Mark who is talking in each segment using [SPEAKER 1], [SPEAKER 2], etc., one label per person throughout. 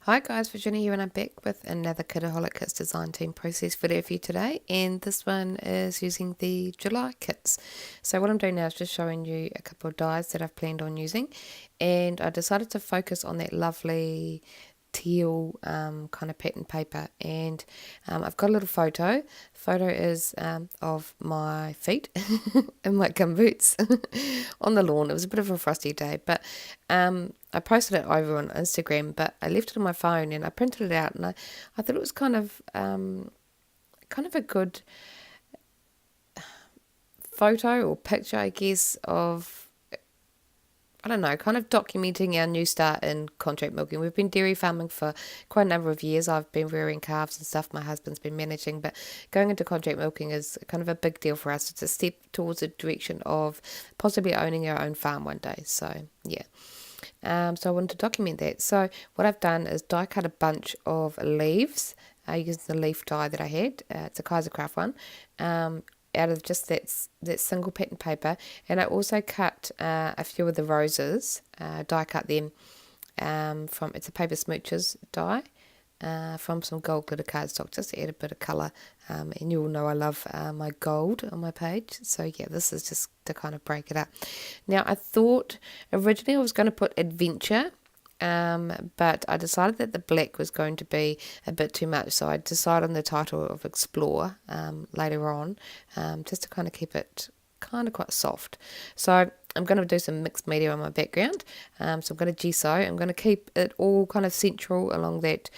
[SPEAKER 1] Hi guys, Virginia here and I'm back with another Kitaholic Kits design team process video for you today, and this one is using the July kits. So what I'm doing now is just showing you a couple of dies that I've planned on using, and I decided to focus on that lovely teal kind of pattern paper, and I've got a little photo. The photo is of my feet in my gum boots on the lawn. It was a bit of a frosty day, but I posted it over on Instagram, but I left it on my phone and I printed it out, and I thought it was kind of a good photo or picture, I guess, of, I don't know, kind of documenting our new start in contract milking. We've been dairy farming for quite a number of years. I've been rearing calves and stuff. My husband's been managing, but going into contract milking is kind of a big deal for us. It's a step towards the direction of possibly owning our own farm one day. So, yeah. So I wanted to document that. So what I've done is die cut a bunch of leaves using the leaf die that I had. It's a Kaisercraft one. Out of just that single pattern paper, and I also cut a few of the roses, die cut them from, it's a Paper Smooches die, from some gold glitter cardstock, just to add a bit of colour, and you all know I love my gold on my page, so yeah, this is just to kind of break it up. Now I thought originally I was going to put adventure, but I decided that the black was going to be a bit too much, so I decided on the title of Explore later on, just to kind of keep it kind of quite soft. So I'm going to do some mixed media on my background, so I'm going to gesso. I'm going to keep it all kind of central along that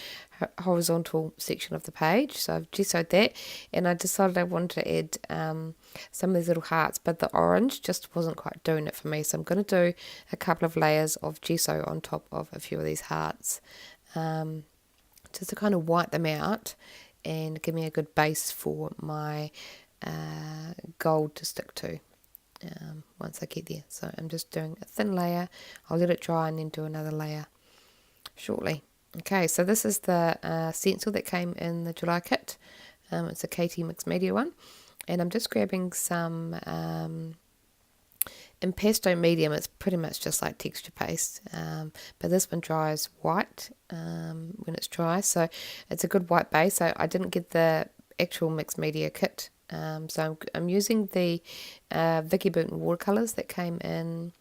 [SPEAKER 1] horizontal section of the page, so I've gessoed that, and I decided I wanted to add some of these little hearts, but the orange just wasn't quite doing it for me, so I'm going to do a couple of layers of gesso on top of a few of these hearts, just to kind of white them out and give me a good base for my gold to stick to once I get there. So I'm just doing a thin layer. I'll let it dry and then do another layer shortly. Okay, so this is the stencil that came in the July kit. It's a KT Mixed Media one, and I'm just grabbing some impasto medium. It's pretty much just like texture paste, but this one dries white when it's dry, so it's a good white base. So I didn't get the actual mixed media kit, so I'm using the Vicky Burton watercolours that came in,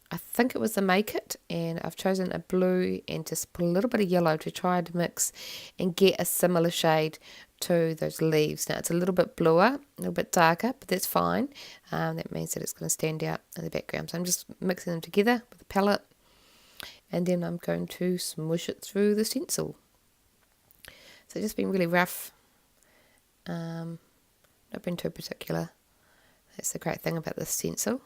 [SPEAKER 1] I think it was the Make It, and I've chosen a blue and just put a little bit of yellow to try to mix and get a similar shade to those leaves. Now it's a little bit bluer, a little bit darker, but that's fine. That means that it's going to stand out in the background. So I'm just mixing them together with a palette, and then I'm going to smush it through the stencil. So just being really rough, not being too particular. That's the great thing about this stencil.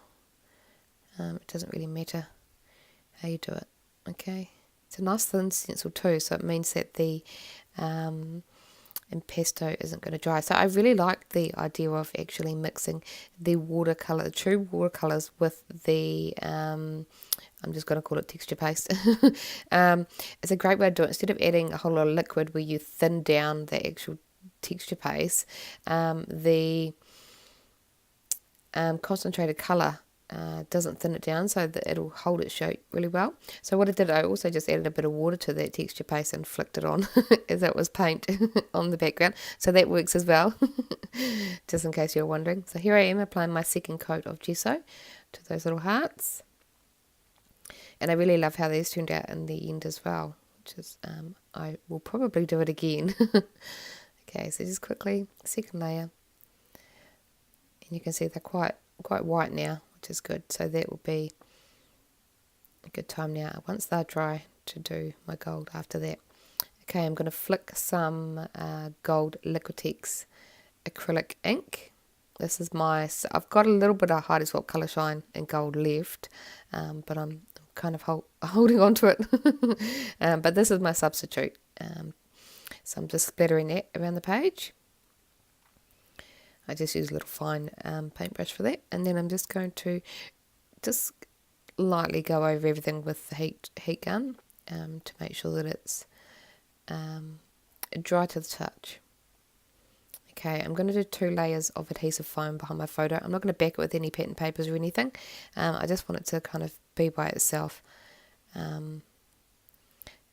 [SPEAKER 1] It doesn't really matter how you do it. Okay, it's a nice thin stencil too, so it means that the impasto isn't going to dry. So I really like the idea of actually mixing the watercolor, true watercolors, with the I'm just going to call it texture paste. It's a great way to do it. Instead of adding a whole lot of liquid where you thin down the actual texture paste, the concentrated color doesn't thin it down, so that it'll hold its shape really well. So what I did, I also just added a bit of water to that texture paste and flicked it on as it was paint on the background, so that works as well, just in case you're wondering. So here I am applying my second coat of gesso to those little hearts, and I really love how these turned out in the end as well, which is I will probably do it again. Okay, so just quickly, second layer, and you can see they're quite white now, which is good. So that will be a good time now, once they're dry, to do my gold after that. Okay, I'm going to flick some gold Liquitex acrylic ink. This is I've got a little bit of Heidi Swapp Colour Shine in gold left, but I'm kind of holding on to it. But this is my substitute. So I'm just splattering that around the page. I just use a little fine paintbrush for that, and then I'm just going to just lightly go over everything with the heat gun to make sure that it's dry to the touch. Okay, I'm going to do 2 layers of adhesive foam behind my photo. I'm not going to back it with any pattern papers or anything. I just want it to kind of be by itself.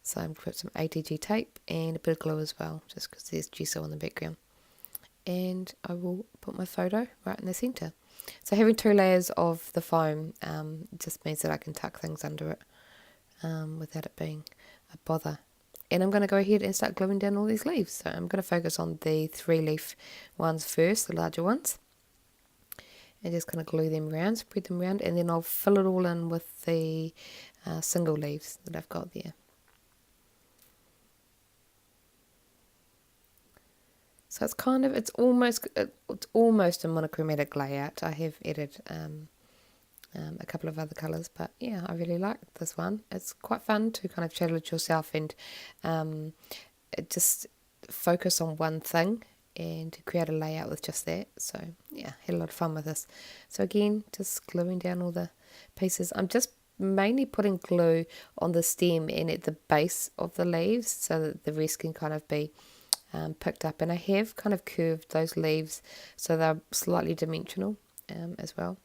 [SPEAKER 1] So I'm going to put some ATG tape and a bit of glue as well, just because there's gesso on the background. And I will put my photo right in the centre. So having 2 layers of the foam just means that I can tuck things under it without it being a bother. And I'm going to go ahead and start gluing down all these leaves. So I'm going to focus on the 3-leaf ones first, the larger ones. And just kind of glue them around, spread them around, and then I'll fill it all in with the single leaves that I've got there. So it's almost a monochromatic layout. I have added a couple of other colours, but yeah, I really like this one. It's quite fun to kind of challenge yourself and just focus on one thing and to create a layout with just that. So yeah, had a lot of fun with this. So again, just gluing down all the pieces. I'm just mainly putting glue on the stem and at the base of the leaves so that the rest can kind of be picked up. And I have kind of curved those leaves so they're slightly dimensional as well.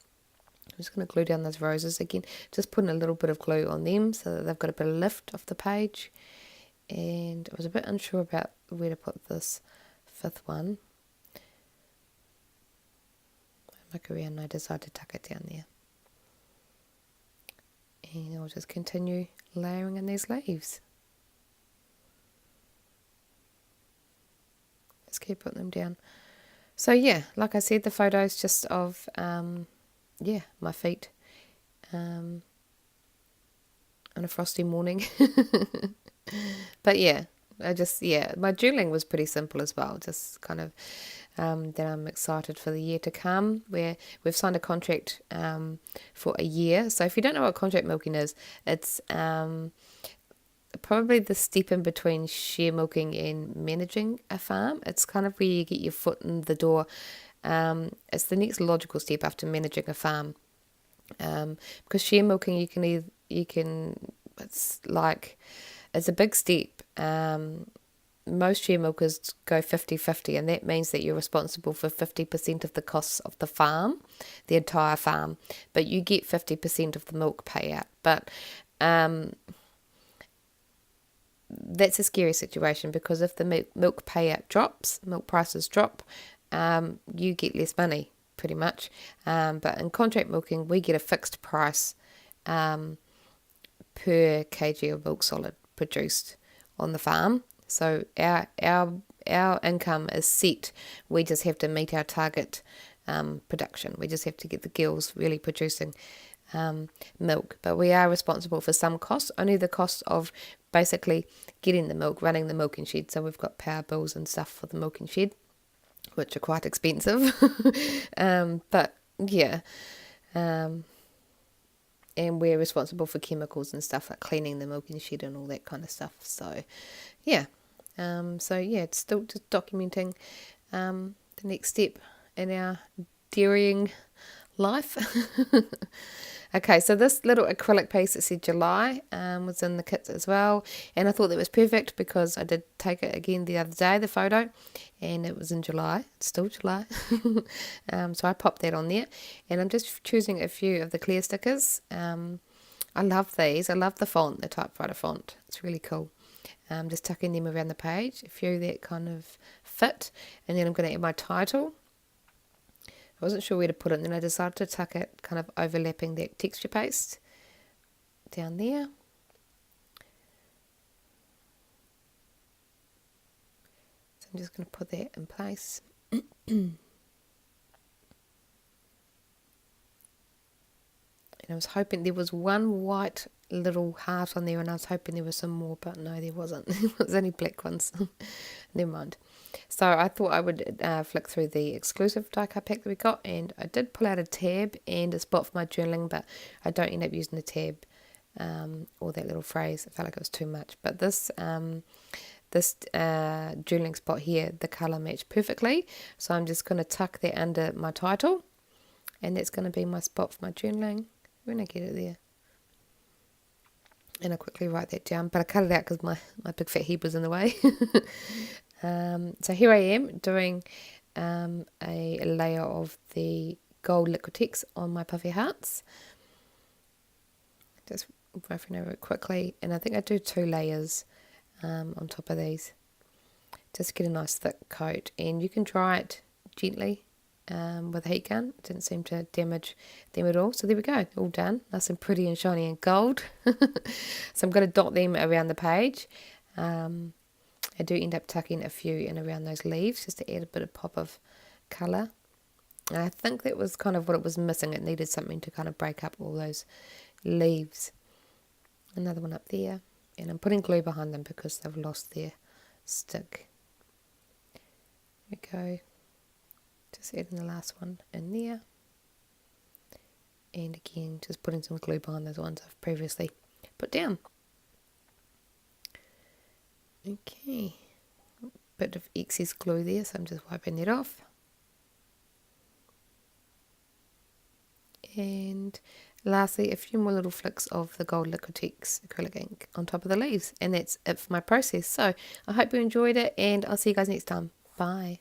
[SPEAKER 1] I'm just going to glue down those roses again, just putting a little bit of glue on them so that they've got a bit of lift off the page. And I was a bit unsure about where to put this 5th one. I look around and I decided to tuck it down there. And I'll just continue layering in these leaves. Just keep putting them down. So yeah, like I said, the photo's just of my feet on a frosty morning. But yeah, my journaling was pretty simple as well. Just kind of that I'm excited for the year to come, where we've signed a contract for a year. So if you don't know what contract milking is, it's probably the step in between share milking and managing a farm. It's kind of where you get your foot in the door. It's the next logical step after managing a farm, because share milking it's a big step. Most share milkers go 50-50, and that means that you're responsible for 50% of the costs of the farm, the entire farm, but you get 50% of the milk payout. But that's a scary situation, because if the milk payout drops, milk prices drop, you get less money, pretty much. But in contract milking, we get a fixed price per kg of milk solid produced on the farm. So our income is set. We just have to meet our target production. We just have to get the gills really producing milk. But we are responsible for some costs, only the cost of basically getting the milk, running the milking shed. So we've got power bills and stuff for the milking shed, which are quite expensive. But yeah, and we're responsible for chemicals and stuff like cleaning the milking shed and all that kind of stuff. So yeah, it's still just documenting the next step in our dairying life. Okay, so this little acrylic piece that said July was in the kits as well, and I thought that was perfect because I did take it again the other day, the photo, and it was in July. It's still July. So I popped that on there, and I'm just choosing a few of the clear stickers. I love these. I love the font, the typewriter font. It's really cool. Just tucking them around the page, a few that kind of fit, and then I'm going to add my title. I wasn't sure where to put it, and then I decided to tuck it kind of overlapping that texture paste down there. So I'm just going to put that in place. And I was hoping there was one white little heart on there, and I was hoping there was some more, but no, there wasn't. It was only black ones. Never mind. So I thought I would flick through the exclusive die cut pack that we got, and I did pull out a tab and a spot for my journaling, but I don't end up using the tab or that little phrase. I felt like it was too much. But this journaling spot here, the colour matched perfectly, so I'm just going to tuck that under my title, and that's going to be my spot for my journaling when I get it there. And I quickly write that down, but I cut it out because my big fat head was in the way. So here I am doing a layer of the gold Liquitex on my puffy hearts. Just roughing over it quickly, and I think I do 2 layers on top of these. Just get a nice thick coat, and you can dry it gently with a heat gun. It didn't seem to damage them at all. So there we go, all done, nice and pretty and shiny and gold. So I'm going to dot them around the page. I do end up tucking a few in around those leaves just to add a bit of pop of colour. And I think that was kind of what it was missing. It needed something to kind of break up all those leaves. Another one up there. And I'm putting glue behind them because they've lost their stick. There we go. Just adding the last one in there. And again, just putting some glue behind those ones I've previously put down. Okay. Bit of excess glue there, so I'm just wiping that off. And lastly, a few more little flicks of the gold Liquitex acrylic ink on top of the leaves. And that's it for my process. So I hope you enjoyed it, and I'll see you guys next time. Bye.